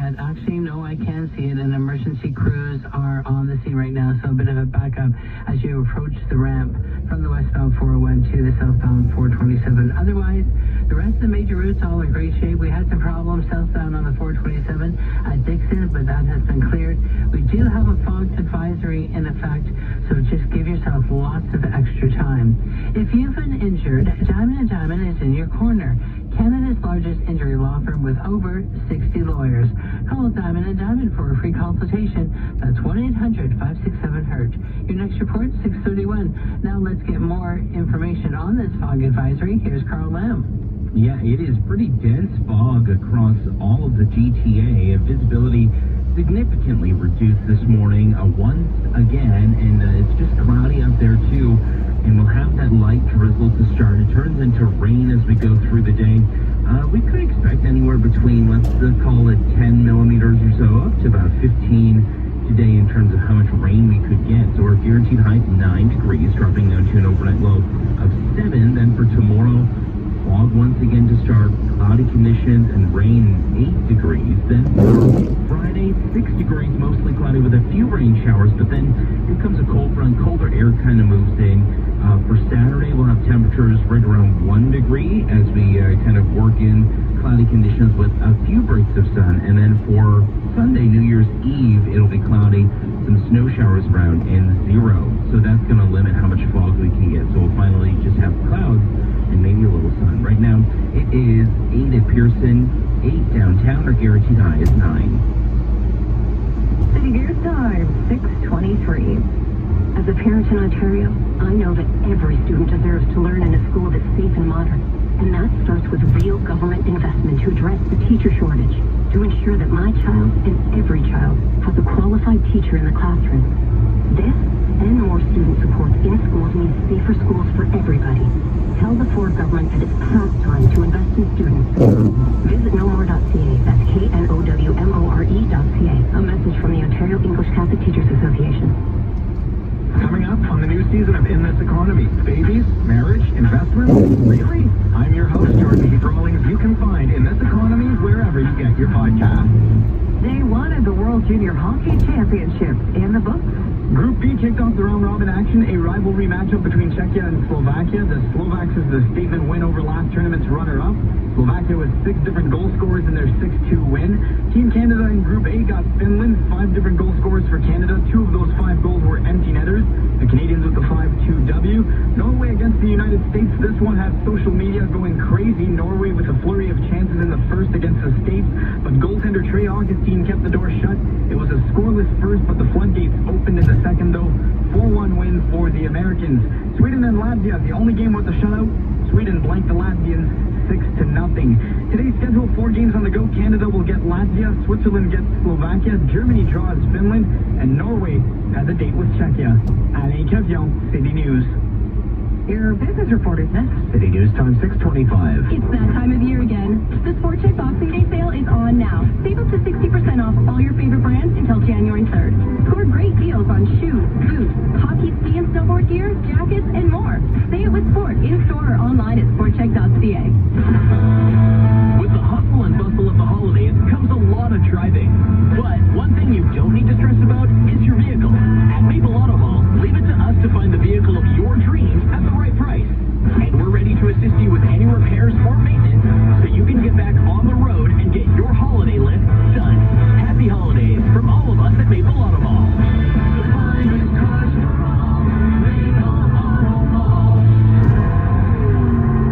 yet. Actually, no, I can see it, and emergency crews are on the scene right now, so a bit of a backup as you approach the ramp from the westbound 401 to the southbound 427. Otherwise, the rest of the major routes all in great shape. We had some problems southbound on the 427 at Dixon, but that has been cleared. We do have a fog advisory in effect, so just give yourself lots of extra time. If you've been injured, Diamond & Diamond is in your corner. Canada's largest injury law firm with over 60 lawyers. Call Diamond & Diamond for a free consultation. That's 1-800-567-HURT. Your next report, 6:31. Now let's get more information on this fog advisory. Here's Carl Lamb. Yeah, it is pretty dense fog across all of the GTA. Visibility significantly reduced this morning once again, and it's just cloudy out there too. And we'll have that light drizzle to start. It turns into rain as we go through the day. We could expect anywhere between, let's call it 10 millimeters or so, up to about 15 today in terms of how much rain we could get. So our guaranteed high 9 degrees, dropping down to an overnight low of 7. Then for tomorrow, fog once again to start, cloudy conditions and rain 8 degrees. Then for Friday, 6 degrees, mostly cloudy with a few rain showers, but then here comes a cold front, colder air kind of moves in. For Saturday, we'll have temperatures right around 1 degree as we kind of work in cloudy conditions with a few breaks of sun. And then for Sunday, New Year's Eve, it'll be cloudy, some snow showers around, and 0. So that's going to limit how much fog we can get. So we'll finally just have clouds and maybe a little sun. Right now, it is 8 at Pearson, 8 downtown. Our guaranteed high is 9. City News Time, 6:23. As a parent in Ontario, I know that every student deserves to learn in a school that's safe and modern. And that starts with real government investment to address the teacher shortage, to ensure that my child and every child has a qualified teacher in the classroom. This and more student support in schools means safer schools for everybody. Tell the Ford government that it's past time to invest in students. Visit knowmore.ca. That's knowmore.ca. A message from the Ontario English Catholic Teachers Association. Coming up on the new season of In This Economy, babies, marriage, investments, really? I'm your host, Jordan B. Rawlings. You can find In This Economy wherever you get your podcast. Day 1 of the World Junior Hockey Championships in the books. Group B kicked off the round-robin action, a rivalry matchup between Czechia and Slovakia. The Slovaks is the statement win over last tournament's runner-up. Slovakia with 6 different goal scorers in their 6-2 win. Team Canada in Group A got Finland, 5 different goal scorers for Canada. 2 of those 5 goals were empty netters. The Canadians with the 5-2 W. Norway against the United States. This one had social media going crazy. Norway with a flurry of chances in the first against the States, but goaltender Trey Augustine kept the door shut. It was a scoreless first, but the floodgates opened in the second, though. 4-1 win for the Americans. Sweden and Latvia, the only game with a shutout. Sweden blanked the Latvians 6-0. Today's schedule, 4 games on the go. Canada will get Latvia, Switzerland gets Slovakia, Germany draws Finland, and Norway has a date with Czechia. Alain Cavion, City News. Your business reporters next. City News Time, 6:25. It's that time of year again. The Sport Chek Boxing Day sale is on now. Save up to 60% off all your favorite brands until January 3rd. Score great deals on shoes, boots, hockey, ski and snowboard gear, jackets, and more. Say it with sport in store or online at sportchek.ca. With the hustle and bustle of the holidays comes a lot of driving. But one thing you don't need to stress about is your vehicle. At Maple Auto Mall, leave it to us to find the vehicle of your dreams at the right price. And we're ready to assist you with any repairs or maintenance so you can get back on the road and get your holiday list done. Happy holidays from all of us at Maple Auto Mall.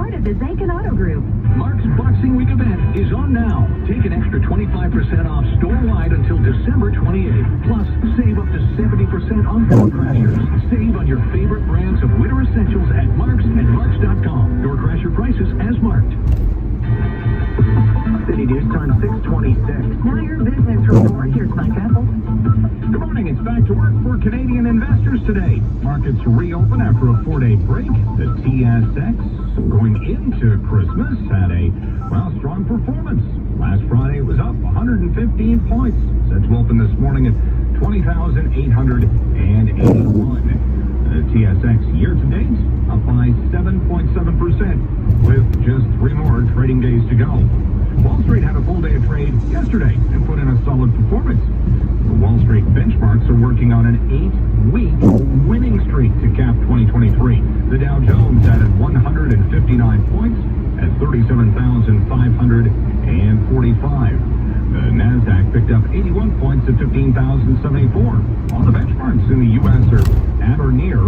Part of the Zankin Auto Group. Mark's Boxing Week event is on now. Take an extra 25% off store-wide until December 28th. Plus, save up to 70% on door crashers. Save on your favorite brands of winter essentials at Mark's and Marks.com. Door crasher prices as marked. City News Time, 6:26. Now your business report. Here's Mike Apple. Good morning. It's back to work for Canadian investors today. Markets reopen after a 4-day break. The TSX, going into Christmas, had a, strong performance. Last Friday, it was up 115 points. Set to open this morning at 20,881. The TSX year-to-date up by 7.7%, with just 3 more trading days to go. Wall Street had a full day of trade yesterday and put in a performance. The Wall Street benchmarks are working on an 8-week winning streak to cap 2023. The Dow Jones added 159 points at 37,545. The NASDAQ picked up 81 points at 15,074. All the benchmarks in the U.S. are at or near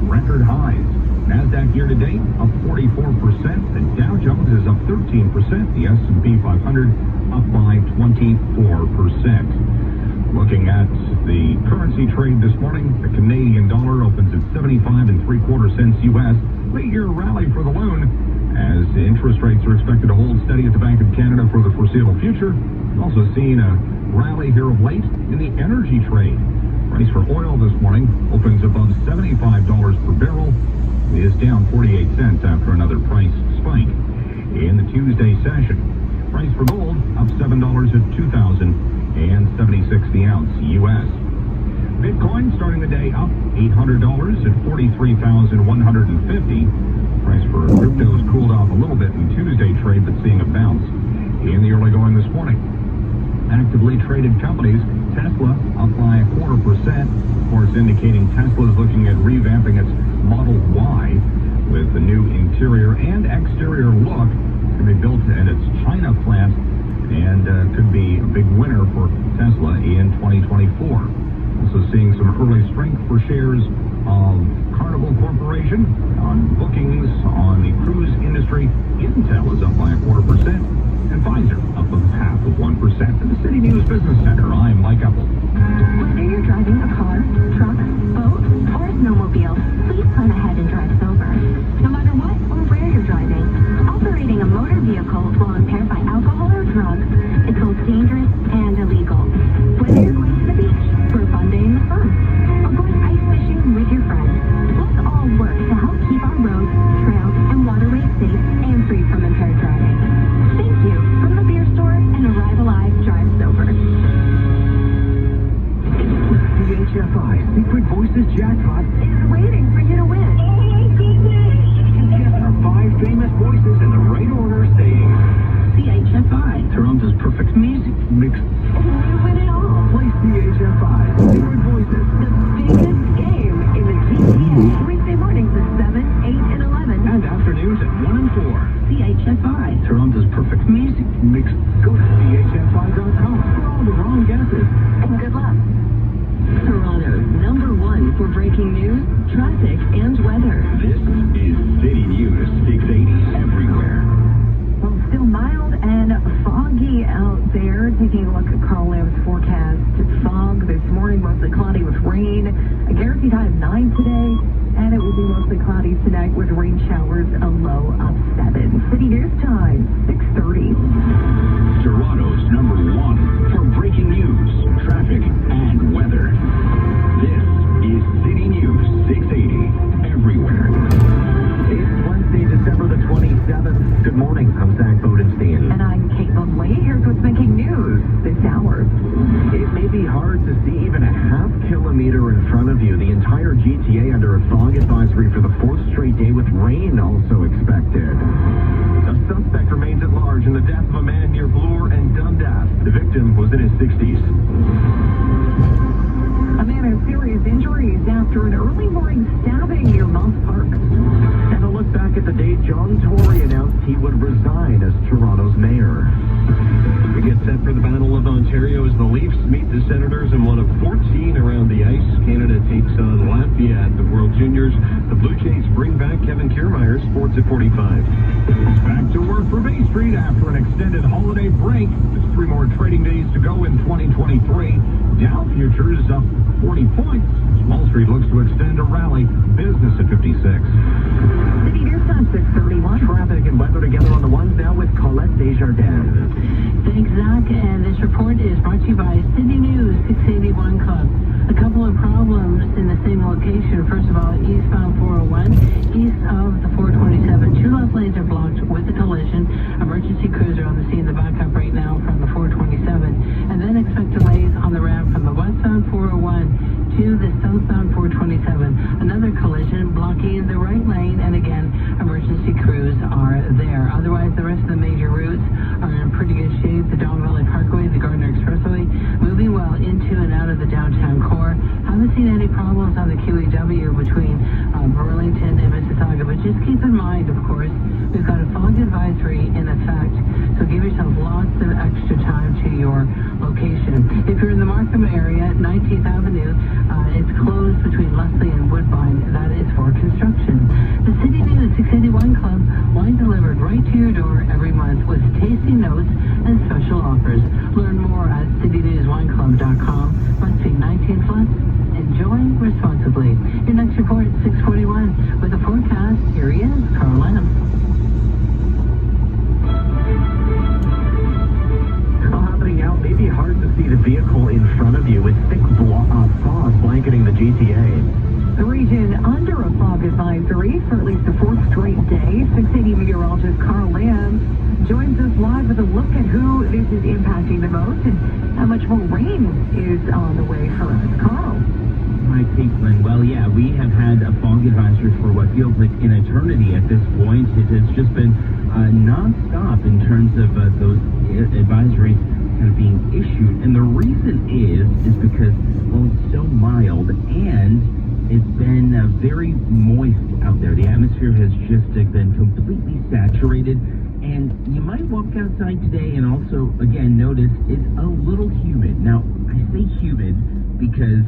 record highs. NASDAQ year-to-date up 44%. The Dow Jones is up 13%. The S&P 500 up by 24%. Looking at the currency trade this morning, the Canadian dollar opens at 75 3/4 cents U.S. Late-year rally for the loon as interest rates are expected to hold steady at the Bank of Canada for the foreseeable future. Also seen a rally here of late in the energy trade. Price for oil this morning opens above $75 per barrel. It is down 48 cents after another price spike in the Tuesday session. Price for gold up $7 at $2,076 the ounce U.S. Bitcoin starting the day up $800 at $43,150. Price for cryptos cooled off a little bit in Tuesday trade, but seeing a bounce in the early going this morning. Actively traded companies, Tesla up by 0.25%, of course indicating Tesla is looking at revamping its Model Y with a new interior and exterior look. It's going to be built at its China plant and could be a big winner for Tesla in 2024. Also seeing some early strength for shares of Carnival Corporation on bookings on the cruise industry. Intel is up by 0.25%, and Pfizer up 0.5%. In the City News Business Center, I'm Mike Apple. Whether you're driving a car, truck, boat, or a snowmobile, please plan ahead and drive sober. No matter what or where you're driving, operating a motor vehicle while impaired by alcohol or drugs is both dangerous and illegal. Whether you're going to the beach for a fun day in the sun, or going ice fishing with your friends, let's all work to help keep our roads, trails, and waterways safe and free from impaired driving. Thank you from the Beer Store and Arrive Alive Drive Sober. CHFI Secret Voices Jackpot It's waiting for you to win. together. 5 famous voices in the right order saying CHFI, Toronto's perfect music mix. And you win it all. play CHFI Secret Voices. The biggest game in the GTA. Weekday mornings at 7, 8, and 11. And afternoons at 1 and 4. CHFI, Toronto's perfect music mix. Go to chfi.com for all the wrong guesses. And good luck. Toronto's #1 for breaking news, traffic, and weather. This is City News 680 everywhere. Well, still mild and foggy out there. Taking a look at Carl Lamb's forecast. Fog this morning, mostly cloudy with rain. A guaranteed high of 9 today. And it will be mostly cloudy tonight with rain showers, a low of 7. City News Time, 6:30. Toronto's #1 for breaking news, traffic, and weather. This is City News 680 everywhere. It's Wednesday, December the 27th. Good morning. I'm Zach Bodenstein. And I'm Caitlin Lee. Here's what's making news this hour. It may be hard to see even a half kilometer in front of you. The entire GTA under a fog advisory for the 4th straight day with rain also expected. A suspect remains at large in the death of a man near Bloor and Dundas. The victim was in his 60s. A man has serious injuries after an early morning stabbing near Moss Park. And a look back at the day John Tory announced he would resign as Toronto's mayor. We get set for the Battle of Ontario as the Leafs meet the Senators in one of 14 around the ice. Canada takes on Latvia at the World Juniors. The Blue Jays bring back Kevin Kiermaier, sports at 45. It's back to work for Bay Street after an extended holiday break. There's 3 more trading days to go in 2023. Dow futures up 40 points. Wall Street looks to extend a rally. Business at 56. City News Time, 6:31. Traffic and weather together on the ones now with Colette Desjardins. Thanks, Zach. And this report is brought to you by City News 681 Club. A couple of problems in the same location. First of all, eastbound 401, east of the 427. 2 left lanes are blocked with a collision. Emergency crews are on the scene. The backup right now from the 427. And then expect delays on the ramp from the westbound 401 to the southbound 427. Another collision blocking the right lane. And again, emergency crews are there. Otherwise, the rest of the major routes are in pretty good shape. The Don Valley Parkway, the Gardner Expressway, moving well. any problems on the QEW between Burlington and Mississauga, but just keep in mind, of course, we've got a fog advisory in effect, so give yourself lots of extra time to your location. If you're in the Markham area, 19th Avenue, it's closed between Leslie and Woodbine. That is for construction. The City News 680 Wine Club, wine delivered right to your door every month with tasting notes and special offers. Learn more at citynewswineclub.com. Must be 19 plus. Enjoy responsibly. Your next report, 641. With a forecast, here he is, Carl Lamb. Well, happening now, it may be hard to see the vehicle in front of you with thick fog blanketing the GTA. The region under a fog advisory for at least the fourth straight day. 680 meteorologist Carl Lamb joins us live with a look at who this is impacting the most and how much more rain is on the way for us. Carl. Hi, Caitlin. Well, yeah, we have had a fog advisory for what feels like an eternity at this point. It has just been non-stop in terms of those advisories kind of being issued. And the reason is because, well, it's so mild and it's been very moist out there. The atmosphere has just been completely saturated. And you might walk outside today and also, again, notice it's a little humid. Now, I say humid because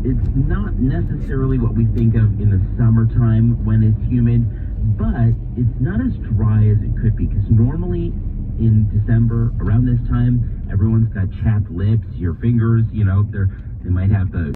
it's not necessarily what we think of in the summertime when it's humid, but it's not as dry as it could be, because normally in December, around this time, everyone's got chapped lips, your fingers, they might have the